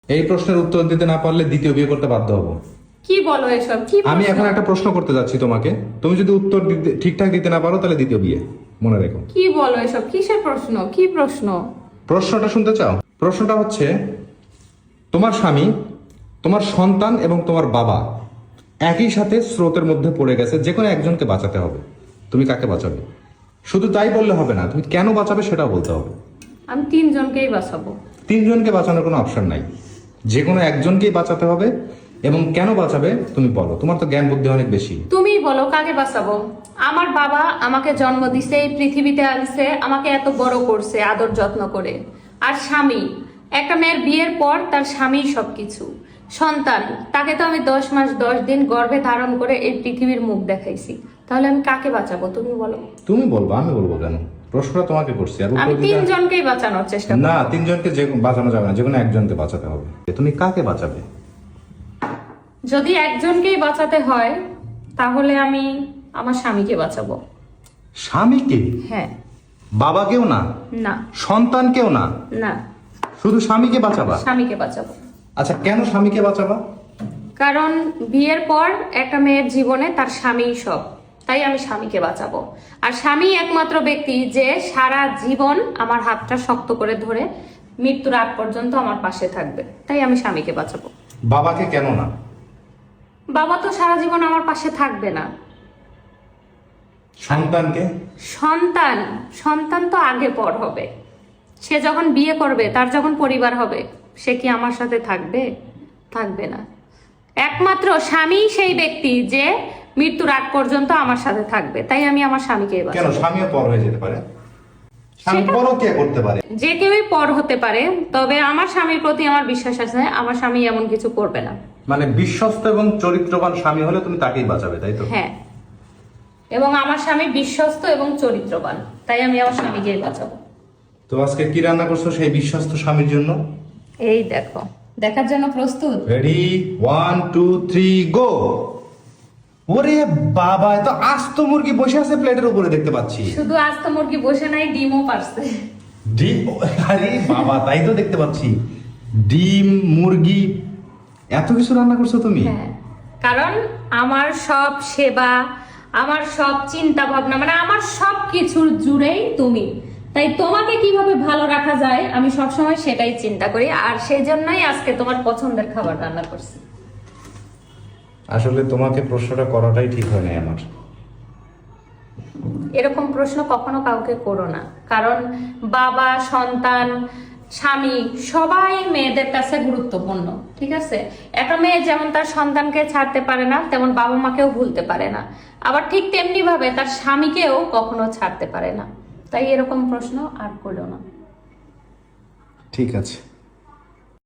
এই প্রশ্নের উত্তর দিতে না পারলে দ্বিতীয় বিয়ে করতে বাধ্য হব। কি বলো এসব? কি আমি প্রশ্ন? এখন একটা প্রশ্ন করতে যাচ্ছি তোমাকে, তুমি যদি উত্তর ঠিকঠাক দিতে না পারো তাহলে দ্বিতীয় বিয়ে, মনে রেখো। কি বলো এসব? কিসের প্রশ্ন? কি প্রশ্ন? প্রশ্নটা শুনতে চাও? প্রশ্নটা হচ্ছে, তোমার স্বামী, তোমার সন্তান এবং তোমার বাবা একই সাথে স্রোতের মধ্যে পড়ে গেছে, যে কোনো একজনকে বাঁচাতে হবে, তুমি কাকে বাঁচাবে? শুধু তাই বললে হবে না, তুমি কেন বাঁচাবে সেটাও বলতে হবে। আমি তিনজনকেই বাঁচাবো। তিনজনকে বাঁচানোর কোনো অপশন নাই, যে কোনো একজনকেই বাঁচাতে হবে। এবং কেন বাঁচাবে তুমি বলো, তোমার তো জ্ঞান বুদ্ধি অনেক বেশি। তুমিই বলো কাকে বাঁচাবো। আমার বাবা আমাকে জন্ম দিছে, এই পৃথিবীতে আনছে, আমাকে এত বড় করছে আদর যত্ন করে। আর স্বামী, একটা মেয়ের বিয়ের পর তার স্বামী সবকিছু। সন্তান, তাকে তো আমি 10 মাস 10 দিন গর্ভে ধারণ করে এই পৃথিবীর মুখ দেখাইছি। তাহলে আমি কাকে বাঁচাবো তুমি বলো। তুমি বলবো, আমি বলবো কেন? প্রশ্নটা তোমাকে করছি। আর আমি উত্তর দিতে- তিনজনকেই বাঁচানোর চেষ্টা করব। না, তিনজনকে বাঁচানো যাবে না, যে কোনো একজনকে বাঁচাতে হবে। তুমি কাকে বাঁচাবে? যদি একজনকেই বাঁচাতে হয় তাহলে আমি আমার স্বামীকে বাঁচাবো। স্বামীকে? হ্যাঁ। বাবাকেও না? না। সন্তানকেও না? না, শুধু স্বামীকে বাঁচাবা? স্বামীকে বাঁচাবো। আচ্ছা, কেন স্বামীকে বাঁচাবা? কারণ বিয়ের পর একটা মেয়ের জীবনে তার স্বামী সব, তাই আমি স্বামীকে বাঁচাবো। আর স্বামী একমাত্র ব্যক্তি যে সারা জীবন আমার হাতটা শক্ত করে ধরে মৃত্যুর আগ পর্যন্ত আমার পাশে থাকবে, তাই আমি স্বামীকে বাঁচাবো। বাবাকে কেন না? বাবা তো সারা জীবন আমার পাশে থাকবে না। সন্তানকে? সন্তান, সন্তান তো আগে পর হবে। সে যখন বিয়ে করবে, তার যখন পরিবার হবে, সে কি আমার সাথে থাকবে? থাকবে না। একমাত্র স্বামী সেই ব্যক্তি যে মৃত্যুর আগ পর্যন্ত আমার সাথে থাকবে, তাই আমি আমার স্বামীকে কেন? বাঁচাবো। স্বামীও পর হয়ে যেতে পারে, স্বামী সেটা- পরও কে করতে পারে? যে কেউই পর হতে পারে, তবে আমার স্বামীর প্রতি আমার বিশ্বাস আছে, আমার স্বামী এমন কিছু করবে না। মানে বিশ্বস্ত এবং চরিত্রবান স্বামী হলে তুমি তাকেই বাঁচাবে, তাই তো? হ্যাঁ, এবং আমার স্বামী বিশ্বস্ত এবং চরিত্রবান, তাই আমি আমার স্বামীকেই বাঁচাবো। তো আজকে কি রান্না করছো সেই বিশ্বস্ত স্বামীর জন্য? এই দেখো, দেখার জন্য প্রস্তুত? রেডি, 1 2 3 গো। ওরে বাবা, এত আস্ত মুরগি বসে আছে প্লেটের উপরে দেখতে পাচ্ছি। শুধু আজ তো মুরগি বসে নাই, ডিমও পারছে। ডিম? আরে বাবা, তাই তো দেখতে পাচ্ছি, ডিম, মুরগি, এত কিছু রান্না করছো তুমি? হ্যাঁ, কারণ আমার সব সেবা, আমার সব চিন্তা ভাবনা, মানে আমার সব কিছুর জুড়েই তুমি। তাই তোমাকে কিভাবে ভালো রাখা যায় আমি সবসময় সেটাই চিন্তা করি, আর সেই জন্যই আজকে তোমার পছন্দের খাবার রান্না করছি। আসলে তোমাকে প্রশ্নটা করাটাই ঠিক হয় নাই আমার। এরকম প্রশ্ন কখনো কাউকে করো না, কারণ বাবা, সন্তান, স্বামী সবাই মেয়েদের কাছে গুরুত্বপূর্ণ। ঠিক আছে? একটা মেয়ে যেমন তার সন্তানকে ছাড়তে পারে না, তেমন বাবা মাকেও ভুলতে পারে না। আবার ঠিক তেমনি ভাবে তার স্বামীকেও কখনো ছাড়তে পারে না। তাই এরকম প্রশ্ন আর করো না। ঠিক আছে।